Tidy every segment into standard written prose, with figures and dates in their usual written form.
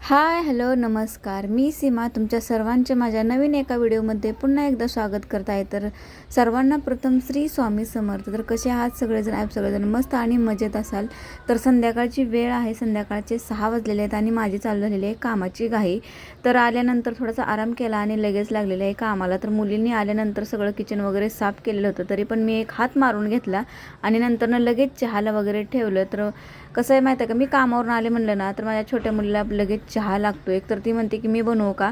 Hi hello नमस्कार, मी सीमा तुमच्या सर्वांचे माझ्या नवीन एका व्हिडिओमध्ये पुन्हा एकदा स्वागत करत आहे. तर सर्वांना प्रथम श्री स्वामी समर्थ. तर कसे आहात सगळेजण मस्त आणि मजेत असाल. तर संध्याकाळची वेळ आहे, संध्याकाळचे 6 वाजलेले आहेत आणि माझी चालू झालेली आहे कामाची घाई. तर आल्यानंतर थोडासा आराम केला आणि लगेच लागलेलं आहे कामाला. तर मुलींनी आल्यानंतर सगळं किचन वगैरे साफ केलेलं होतं, तरी पण मी एक हात मारून घेतला आणि नंतरनं लगेच चहाला वगैरे ठेवलं. तर कसं आहे माहिती आहे का, मी कामावरून आले म्हणलं ना तर माझ्या छोट्या मुलीला लगेच चहा लागतो. एक तर ती म्हणते की मी बनवू का,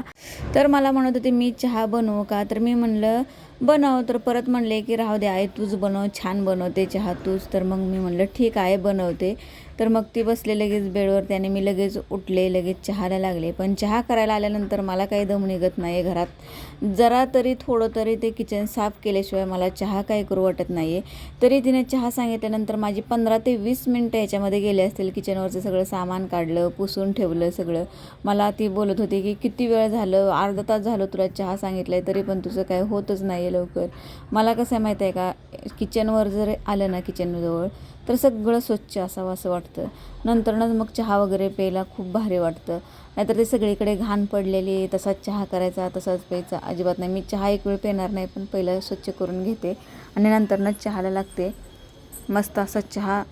तर मला म्हणत होते मी चहा बनवू का, तर मी म्हणलं बनव. तर परत म्हणले की राहू दे आई तूच बनव, छान बनवते चहा तूच. तर मग मी म्हणलं ठीक आहे बनवते. तर मग ती बसले लगेच बेडवरती आणि मी लगेच उठले, लगेच चहाला लागले. पण चहा करायला आल्यानंतर मला काही दम निघत नाही घरात. जरा तरी थोडं तरी ते किचन साफ केल्याशिवाय मला चहा काही करू वाटत नाही आहे. तरी तिने चहा सांगितल्यानंतर माझी 15 ते 20 मिनटं याच्यामध्ये गेले असतील. किचनवरचं सगळं सामान काढलं, पुसून ठेवलं सगळं. मला ती बोलत होती की किती वेळ झालं, अर्धा तास झालं तुला चहा सांगितलं आहे तरी पण तुझं काय होतच नाही आहे लवकर. मला कसं आहे माहिती आहे का, किचनवर जर आलं ना किचनजवळ तर सगळं स्वच्छ असावं असं वाटतं. नंतरनंच मग चहा वगैरे प्यायला खूप भारी वाटतं. नाहीतर ते सगळीकडे घाण पडलेली, तसाच चहा करायचा तसाच प्यायचा अजिबात नाही. मी चहा एक वेळ पिणार नाही, पण पहिलं स्वच्छ करून घेते आणि नंतरनंच चहाला लागते. मस्त असा चहा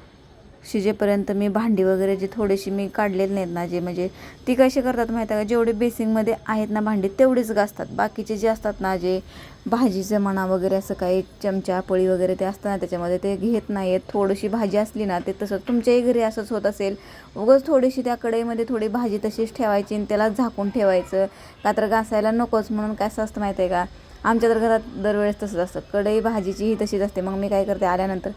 शिजेपर्यंत मी भांडी वगैरे जी थोडीशी मी काढलेली नाहीत ना, जे म्हणजे ती कशी करतात माहीत आहे का, जेवढे बेसिंगमध्ये आहेत ना भांडी तेवढीच घासतात. बाकीचे जे असतात ना, जे भाजीचं म्हणा वगैरे असं काही चमचा पळी वगैरे ते असतं ना त्याच्यामध्ये, ते घेत नाही आहेत. थोडीशी भाजी असली ना, ते तसंच तुमच्याही घरी असंच होत असेल, उगाच थोडीशी त्या कढईमध्ये थोडी भाजी तशीच ठेवायची आणि त्याला झाकून ठेवायचं का तर घासायला नकोच म्हणून. काय असं असतं माहिती आहे का, आमच्या तर घरात दरवेळेस तसंच असतं. कढई भाजीचीही तशीच असते. मग मी काय करते, आल्यानंतर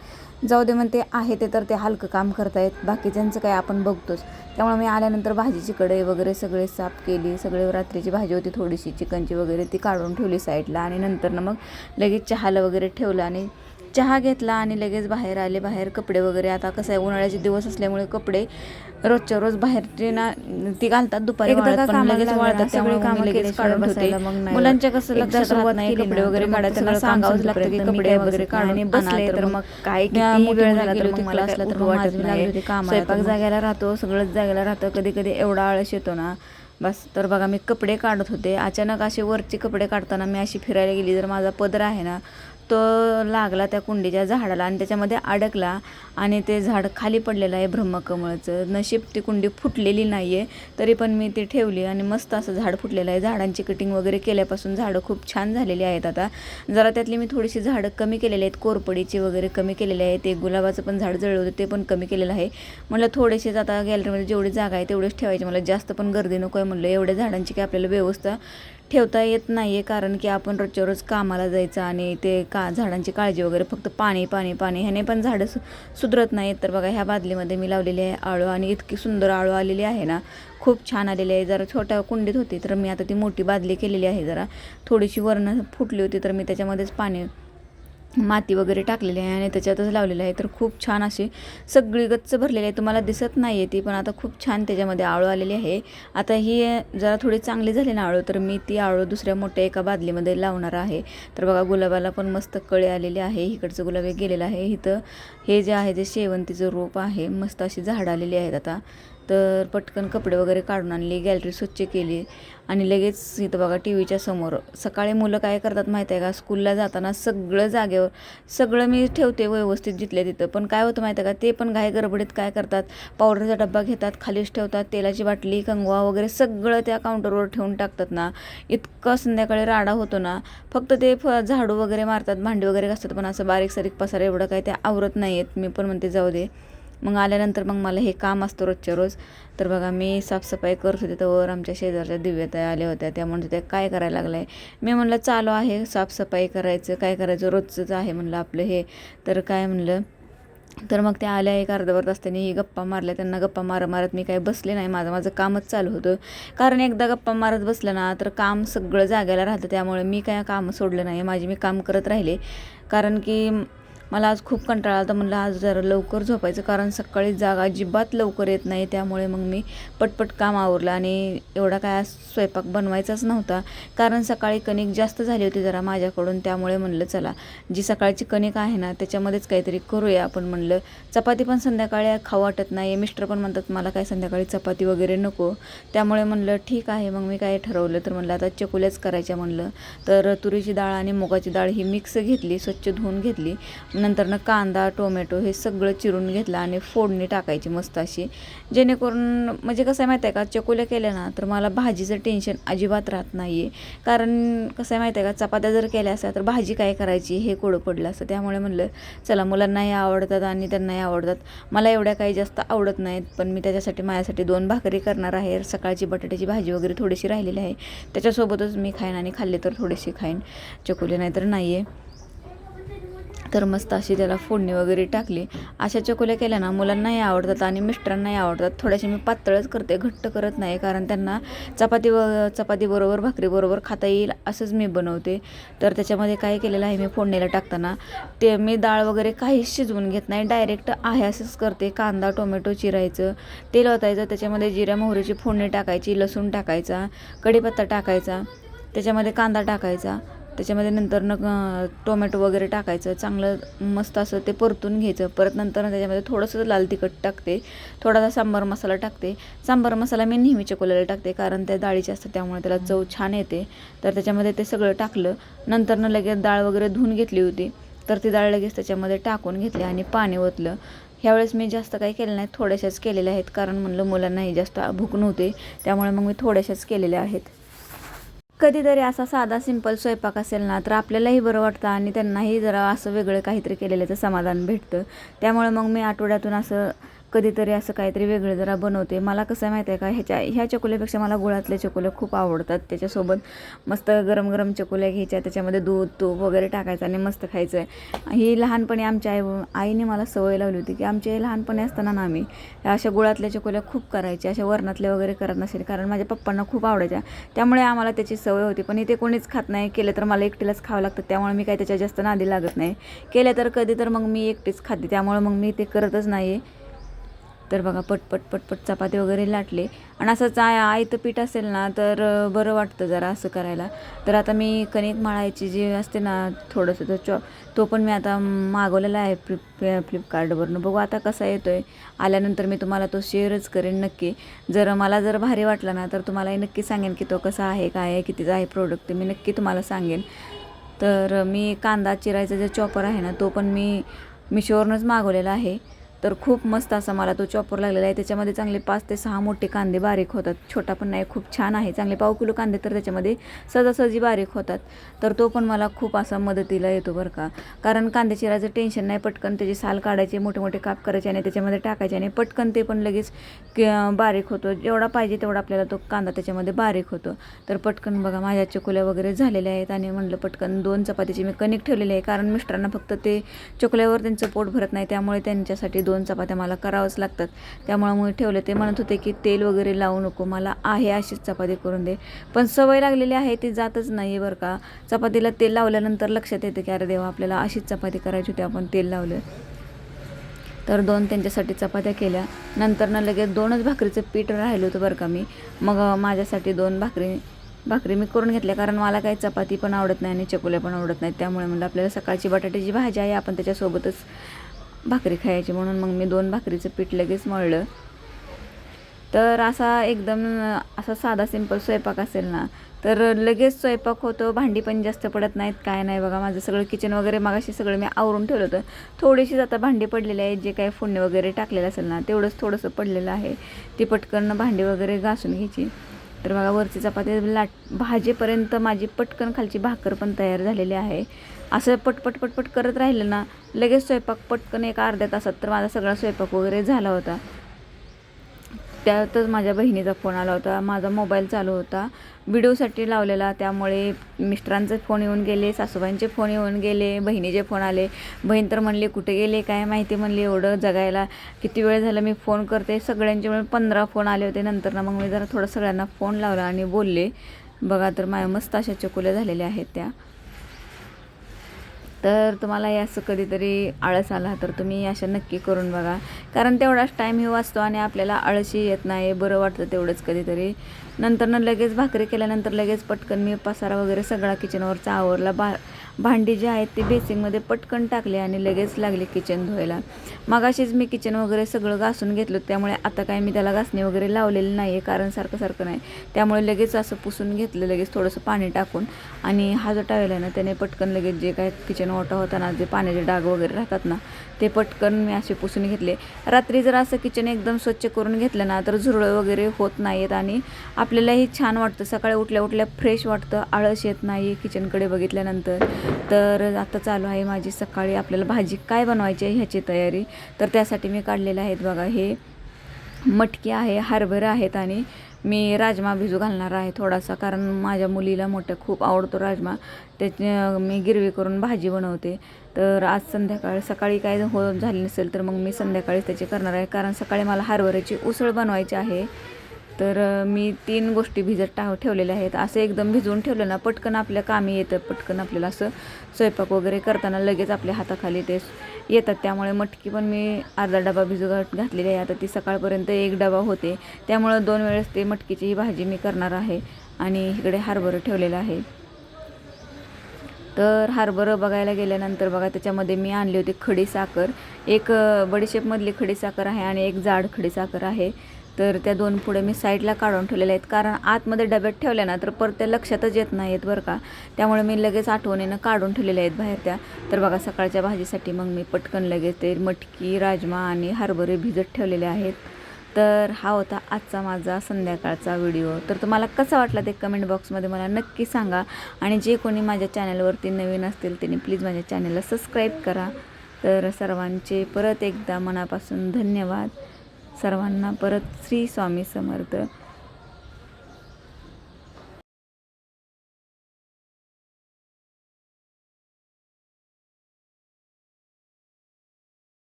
जाऊ दे म्हणते आहे ते, तर ते हलकं काम करतायत, बाकीच्यांचं काय आपण बघतोच. त्यामुळे मी आल्यानंतर भाजीची कढई वगैरे सगळे साफ केली. सगळे रात्रीची भाजी होती थोडीशी चिकनची वगैरे, ती काढून ठेवली साईडला आणि नंतर मग लगेच चहाला वगैरे ठेवलं आणि चहा घेतला आणि लगेच बाहेर आले. बाहेर कपडे वगैरे, आता कसं आहे उन्हाळ्याचे दिवस असल्यामुळे कपडे रोजच्या रोज बाहेरचे ना ती घालतात दुपारी, लगेच वाळतात, त्यामुळे मी लगेच काढून बसायला. मग मुलांच्या कसं लक्षात राहत नाही कपडे वगैरे काढायला, त्यांना सांगावंच लागतं की कपडे वगैरे काढून बसले तर मग काय किती वेळ झाला तर मग मला असलं तर वाटत नाही. स्वयंपाक जागायला राहतो, सगळंच जागायला राहतं. कधी कधी एवढा आळस येतो ना बस. तर बघा मी कपडे काढत होते, अचानक असे वरचे कपडे काढताना मी अशी फिरायला गेली, तर माझा पदर आहे ना तो लागला त्या कुंडीच्या झाडाला आणि त्याच्यामध्ये अडकला आणि ते झाड खाली पडलेलं आहे ब्रह्मकमळचं. नशीब ती कुंडी फुटलेली नाही आहे, तरी पण मी ती ठेवली आणि मस्त असं झाड फुटलेलं आहे. झाडांची कटिंग वगैरे केल्यापासून झाडं खूप छान झालेली आहेत. आता जरा त्यातली मी थोडीशी झाडं कमी केलेली आहेत, कोरपडीची वगैरे कमी केलेले आहेत. एक गुलाबाचं पण झाड जळलं होतं ते पण कमी केलेलं आहे. म्हटलं थोडेसेच आता गॅलरीमध्ये जेवढी जागा आहे तेवढेच ठेवायचे, मला जास्त पण गर्दी नको आहे म्हणलं. एवढ्या झाडांची काय आपल्याला व्यवस्था ठेवता येत नाही आहे, कारण की आपण रोजच्या रोज कामाला जायचं आणि ते झाडांची काळजी वगैरे, फक्त पाणी पाणी पाणी ह्याने पण झाडं सुधरत नाहीत. तर बघा ह्या बादलीमध्ये मी लावलेली आहे आळू आणि इतकी सुंदर आळू आलेली आहे ना, खूप छान आलेली आहे. जरा छोट्या कुंडीत होती तर मी आता ती मोठी बादली केलेली आहे. जरा थोडीशी वरनं फुटली होती तर मी त्याच्यामध्येच पाणी माती वगैरे टाकलेली आहे आणि त्याच्यातच लावलेलं आहे. तर खूप छान अशी सगळी गच्च भरलेली आहे, तुम्हाला दिसत नाही आहे ती, पण आता खूप छान त्याच्यामध्ये आळू आलेली आहे. आता ही जरा थोडी चांगली झाली ना आळू, तर मी ती आळू दुसऱ्या मोठ्या एका बादलीमध्ये लावणार आहे. तर बघा गुलाबाला पण मस्त कळे आलेली आहे. इकडचं गुलाब एक गेलेलं आहे. इथं हे जे आहे ते शेवंतीचं रोप आहे, मस्त अशी झाडं आलेली आहेत. आता तर पटकन कपडे वगैरे काढून आणली, गॅलरी स्वच्छ केली आणि लगेच इथं बघा टी व्हीच्या समोर सकाळी मुलं काय करतात माहिती आहे का, स्कूलला जाताना सगळं जागेवर सगळं मी ठेवते व्यवस्थित जिथल्या तिथं, पण काय होतं माहिती आहे का, ते पण घाई गडबडीत काय करतात, पावडरचा डब्बा घेतात खालीच ठेवतात, तेलाची बाटली कंगवा वगैरे सगळं त्या काउंटरवर ठेवून टाकतात ना. इतका संध्याकाळी राडा होतो ना. फक्त ते झाडू वगैरे मारतात, भांडी वगैरे घासतात, पण असं बारीक सारीक पसारा एवढं काय ते आवरत नाही आहेत. मी पण म्हणते जाऊ दे. मग आल्यानंतर मग मला हे काम असतं रोजच्या रोज. तर बघा मी साफसफाई करत होते तर आमच्या शेजारच्या दिव्याताई आल्या होत्या. त्या म्हणत होत्या काय करायला लागलं आहे. मी म्हणलं चालू आहे साफसफाई करायचं, काय करायचं रोजचंच आहे म्हणलं आपलं हे. तर काय म्हणलं, तर मग त्या आल्या एक अर्धवट असताना ही गप्पा मारल्या. त्यांना गप्पा मारत मी काय बसले नाही, माझं कामच चालू होतं. कारण एकदा गप्पा मारत बसलं ना तर काम सगळं जागायला राहतं, त्यामुळे मी काय काम सोडलं नाही, मी काम करत राहिले. कारण की मला आज खूप कंटाळा आला, तर म्हणलं आज जरा लवकर झोपायचं, कारण सकाळी जाग अजिबात लवकर येत नाही. त्यामुळे मग मी पटपट काम आवरलं आणि एवढा काय आज स्वयंपाक बनवायचाच नव्हता, कारण सकाळी कणिक जास्त झाली होती जरा माझ्याकडून. त्यामुळे म्हणलं चला जी सकाळची कणिक आहे ना त्याच्यामध्येच काहीतरी करूया आपण. म्हणलं चपाती पण संध्याकाळी खाऊ वाटत नाही, मिस्टर पण म्हणतात मला काय संध्याकाळी चपाती वगैरे नको. त्यामुळे म्हणलं ठीक आहे, मग मी काय ठरवलं तर म्हणलं आता चकुल्याच करायच्या म्हणलं. तर तुरीची डाळ आणि मुगाची डाळ ही मिक्स घेतली, स्वच्छ धुवून घेतली. नंतरनं कांदा टोमॅटो हे सगळं चिरून घेतलं आणि फोडणी टाकायची मस्त अशी, जेणेकरून म्हणजे कसं आहे माहिती आहे का, चकुल्या केल्या ना तर मला भाजीचं टेन्शन अजिबात राहत नाही आहे. कारण कसं आहे माहिती आहे का, चपात्या जर केल्या असत्या तर भाजी काय करायची हे कोडं पडलं असतं. त्यामुळे म्हणलं चला मुलांनाही आवडतात आणि त्यांनाही आवडतात. मला एवढ्या काही जास्त आवडत नाहीत, पण मी त्याच्यासाठी माझ्यासाठी 2 भाकरी करणार आहे. सकाळची बटाट्याची भाजी वगैरे थोडीशी राहिलेली आहे, त्याच्यासोबतच मी खाईन आणि खाल्ले तर थोडीशी खाईन चकुली, नाही तर नाही आहे. तर मस्त अशी त्याला फोडणी वगैरे टाकली. अशा चकुल्या केल्या ना मुलांनाही आवडतात आणि मिस्टरांनाही आवडतात. थोड्याशी मी पातळच करते, घट्ट करत नाही, कारण त्यांना चपातीबरोबर भाकरीबरोबर खाता येईल असंच मी बनवते. तर त्याच्यामध्ये काय केलेलं आहे मी फोडणीला टाकताना, ते मी डाळ वगैरे काहीच शिजवून घेत नाही, डायरेक्ट आहे असंच करते. कांदा टोमॅटो चिरायचं, तेल ओतायचं, त्याच्यामध्ये जिऱ्या मोहरीची फोडणी टाकायची, लसूण टाकायचा, कढीपत्ता टाकायचा, त्याच्यामध्ये कांदा टाकायचा, त्याच्यामध्ये नंतर टोमॅटो वगैरे टाकायचं, चांगलं मस्त असं ते परतून घ्यायचं. परत नंतर त्याच्यामध्ये थोडंसं लाल तिखट टाकते, थोडासा सांबार मसाला टाकते. सांबार मसाला मी नेहमी चकुल्याला टाकते, कारण त्या डाळीचे असतं त्यामुळे त्याला चव छान येते. तर त्याच्यामध्ये ते सगळं टाकलं. नंतरनं लगेच डाळ वगैरे धुवून घेतली होती, तर ती डाळ लगेच त्याच्यामध्ये टाकून घेतली आणि पाणी ओतलं. ह्यावेळेस मी जास्त काही केलं नाही, थोड्याशाच केलेल्या आहेत, कारण म्हणलं मुलांनाही जास्त भूक नव्हते, त्यामुळे मग मी थोड्याशाच केलेल्या आहेत. कधीतरी असा साधा सिंपल स्वयंपाक असेल ना तर आपल्यालाही बरं वाटतं आणि त्यांनाही जरा असं वेगळं काहीतरी केलेल्याचं समाधान भेटतं. त्यामुळे मग मी आठवड्यातून असं कधीतरी असं काहीतरी वेगळं जरा बनवते. मला कसं माहिती आहे का, ह्या चकुल्यापेक्षा मला गुळातल्या चकुल्या खूप आवडतात. त्याच्यासोबत मस्त गरम गरम चकुल्या घ्यायच्या, त्याच्यामध्ये दूध तूप वगैरे टाकायचं आणि मस्त खायचं आहे. ही लहानपणी आमच्या आईने मला सवय लावली होती की आमच्या लहानपणी असताना ना आम्ही अशा गुळातल्या चकुल्या खूप करायच्या, अशा वरणातल्या वगैरे करत नसेल, कारण माझ्या पप्पांना खूप आवडायच्या. त्यामुळे आम्हाला त्याची सवय होती. पण इथे कोणीच खात नाही, केलं तर मला एकटीलाच खावं लागतं, त्यामुळे मी काही त्याच्या जास्त नादी लागत नाही. केलं तर कधी तर मग मी एकटीच खाते, त्यामुळे मग मी ते करतच नाही. तर बघा पटपट पटपट चपाती वगैरे लाटले. आणि असंच आयतं पीठ असेल ना तर बरं वाटतं जरा असं करायला. तर आता मी कणिक मळायची जी असते ना थोडंसं तो पण मी आता मागवलेला आहे फ्लिपकार्टवरून. बघू आता कसा येतो आहे, आल्यानंतर मी तुम्हाला तो शेअरच करेन नक्की. मला जर भारी वाटला ना तर तुम्हालाही नक्की सांगेन की तो कसा आहे, काय आहे, कितीचा आहे प्रोडक्ट, ते मी नक्की तुम्हाला सांगेन. तर मी कांदा चिरायचा जो चॉपर आहे ना तो पण मी मिशोवरूनच मागवलेला आहे. तर खूप मस्त असा मला तो चॉपर लागलेला आहे. त्याच्यामध्ये चांगले 5 ते 6 मोठे कांदे बारीक होतात, छोटा पण नाही, खूप छान आहे. चांगले पाव किलो कांदे तर त्याच्यामध्ये सहजासहजी बारीक होतात. तर तो पण मला खूप असा मदतीला येतो बरं का, कारण कांदे चिरायचं टेन्शन नाही, पटकन त्याची साल काढायचे, मोठे मोठे काप करायचे आणि त्याच्यामध्ये टाकायचे आणि पटकन ते पण लगेच बारीक होतो. जेवढा पाहिजे तेवढा आपल्याला तो कांदा त्याच्यामध्ये बारीक होतो. तर पटकन बघा माझ्या चकुल्या वगैरे झालेल्या आहेत आणि म्हणलं पटकन 2 चपातीची मी कणिक ठेवलेली आहे, कारण मिस्टरांना फक्त ते चकुल्यावर त्यांचं पोट भरत नाही, त्यामुळे त्यांच्यासाठी 2 चपात्या मला करावंच लागतात. त्यामुळे मग ठेवले. ते म्हणत होते की तेल वगैरे लावू नको, मला आहे अशीच चपाती करून दे, पण सवय लागलेली आहे ती जातच नाही बरं का. चपातीला तेल लावल्यानंतर लक्षात येतं की अरे देवा आपल्याला अशीच चपाती करायची होती, आपण तेल लावलं. तर 2 त्यांच्यासाठी चपात्या केल्या. नंतर लगेच 2च भाकरीचं पीठ राहिलं होतं बरं का मी, मग माझ्यासाठी 2 भाकरी मी करून घेतल्या, कारण मला काही चपाती पण आवडत नाही आणि चकुल्या पण आवडत नाहीत. त्यामुळे म्हणलं आपल्याला सकाळची बटाट्याची भाजी आहे, आपण त्याच्यासोबतच भाकरी खायची, म्हणून मग मी 2 भाकरीचं पीठ लगेच मळलं. तर एकदम असा साधा सिंपल स्वयंपाक असेल ना तर लगेच स्वयंपाक होतो, भांडी पण जास्त पडत नाहीत, काय नाही. बघा माझं सगळं किचन वगैरे मागाशी सगळं मी आवरून ठेवलं होतं. थोडीशीच आता भांडी पडलेली आहे, जे काही फोडणी वगैरे टाकलेलं असेल ना तेवढंच थोडंसं पडलेलं आहे, ती पटकन भांडी वगैरे घासून घ्यायची. तर बघा वरची चपाती भाजीपर्यंत माझी पटकन खालची भाकर पण तयार झालेली आहे. असं पटपट पटपट करत राहिलं ना लगेच स्वयंपाक पटकन एक अर्ध्या तासात तर माझा सगळा स्वयंपाक वगैरे झाला होता. त्यातच माझ्या बहिणीचा फोन आला होता, माझा मोबाईल चालू होता व्हिडिओसाठी लावलेला, त्यामुळे मिस्टरांचे फोन येऊन गेले, सासूबाईंचे फोन येऊन गेले, बहिणीचे फोन आले. बहीण तर म्हणली कुठे गेले काय माहिती, म्हणली एवढं जगायला किती वेळ झाला मी फोन करते. सगळ्यांचे मिळून 15 फोन आले होते. नंतर ना मग मी जरा थोडं सगळ्यांना फोन लावला आणि बोलले. बघा तर माझ्या मस्त अशा चकुल्या झालेल्या आहेत त्या. तर तुम्हाला हे असं कधीतरी आळस आला तर तुम्ही अशा नक्की करून बघा, कारण तेवढाच टाईमही वाचतो आणि आपल्याला आळसही येत नाही, बरं वाटतं तेवढंच कधीतरी. नंतर लगेच भाकरी केल्यानंतर लगेच पटकन मी पसारा वगैरे सगळा किचनवरचा आवरला. भांडी जी आहेत ती बेसिंगमध्ये पटकन टाकली आणि लगेच लागली किचन धुवायला. मगाशीच मी किचन वगैरे सगळं घासून घेतलं, त्यामुळे आता काय मी त्याला घासणी वगैरे लावलेली नाही आहे, कारण सारखं नाही. त्यामुळे लगेच असं पुसून घेतलं, लगेच थोडंसं पाणी टाकून. आणि हा जो टॉवेल आहे ना, त्याने पटकन लगेच जे काय किचन ओटा होता ना, जे पाण्याचे डाग वगैरे राहतात ना, ते पटकन मी असे पुसून घेतले. रात्री जर असं किचन एकदम स्वच्छ करून घेतलं ना, तर झुरळं वगैरे होत नाहीत आणि आपल्यालाही छान वाटतं. सकाळी उठल्या उठल्या फ्रेश वाटतं, आळस येत नाही किचनकडे बघितल्यानंतर. तर आता चालू आहे माझी सकाळी आपल्याला भाजी काय बनवायची आहे ह्याची तयारी. तर त्यासाठी मी काढलेले आहेत बघा, हे मटकी आहे, हरभरा आहेत आणि मी राजमा भिजू घालणार आहे थोडासा, कारण माझ्या मुलीला मोठ्या खूप आवडतो राजमा. त्याची मी गिरवी करून भाजी बनवते. तर आज सकाळी काय झाली नसेल तर मग मी संध्याकाळीच त्याची करणार आहे, कारण सकाळी मला हरभऱ्याची उसळ बनवायची आहे. तर मी 3 गोष्टी भिजत ठेवलेल्या आहेत. असं एकदम भिजवून ठेवलं ना, पटकन आपल्या कामी येतं, पटकन आपल्याला असं स्वयंपाक वगैरे करताना लगेच आपल्या हाताखाली ते येतात. त्यामुळे मटकी पण मी अर्धा डबा घातलेली आहे. आता ती सकाळपर्यंत 1 डबा होते, त्यामुळं 2 वेळेस ते मटकीची ही भाजी मी करणार आहे. आणि इकडे हरभरं ठेवलेलं आहे. तर हरभरं बघायला गेल्यानंतर बघा, त्याच्यामध्ये मी आणली होती खडी साखर. एक बडीशेपमधली खडी साखर आहे आणि एक जाड खडी साखर आहे. तर त्या 2 पुढे मी साईडला काढून ठेवलेल्या आहेत, कारण आतमध्ये डब्यात ठेवल्या ना तर परत त्या लक्षातच येत नाहीत बरं का. त्यामुळे मी लगेच आठवणीनं काढून ठेवलेल्या आहेत बाहेर त्या. तर बघा, सकाळच्या भाजीसाठी मग मी पटकन लगेच ते मटकी, राजमा आणि हरभरे भिजत ठेवलेले आहेत. तर हा होता आजचा माझा संध्याकाळचा व्हिडिओ. तर तुम्हाला कसा वाटला ते कमेंट बॉक्समध्ये मला नक्की सांगा. आणि जे कोणी माझ्या चॅनलवरती नवीन असतील त्यांनी प्लीज माझ्या चॅनलला सबस्क्राईब करा. तर सर्वांचे परत एकदा मनापासून धन्यवाद. सर्वांना परत श्री स्वामी समर्थ.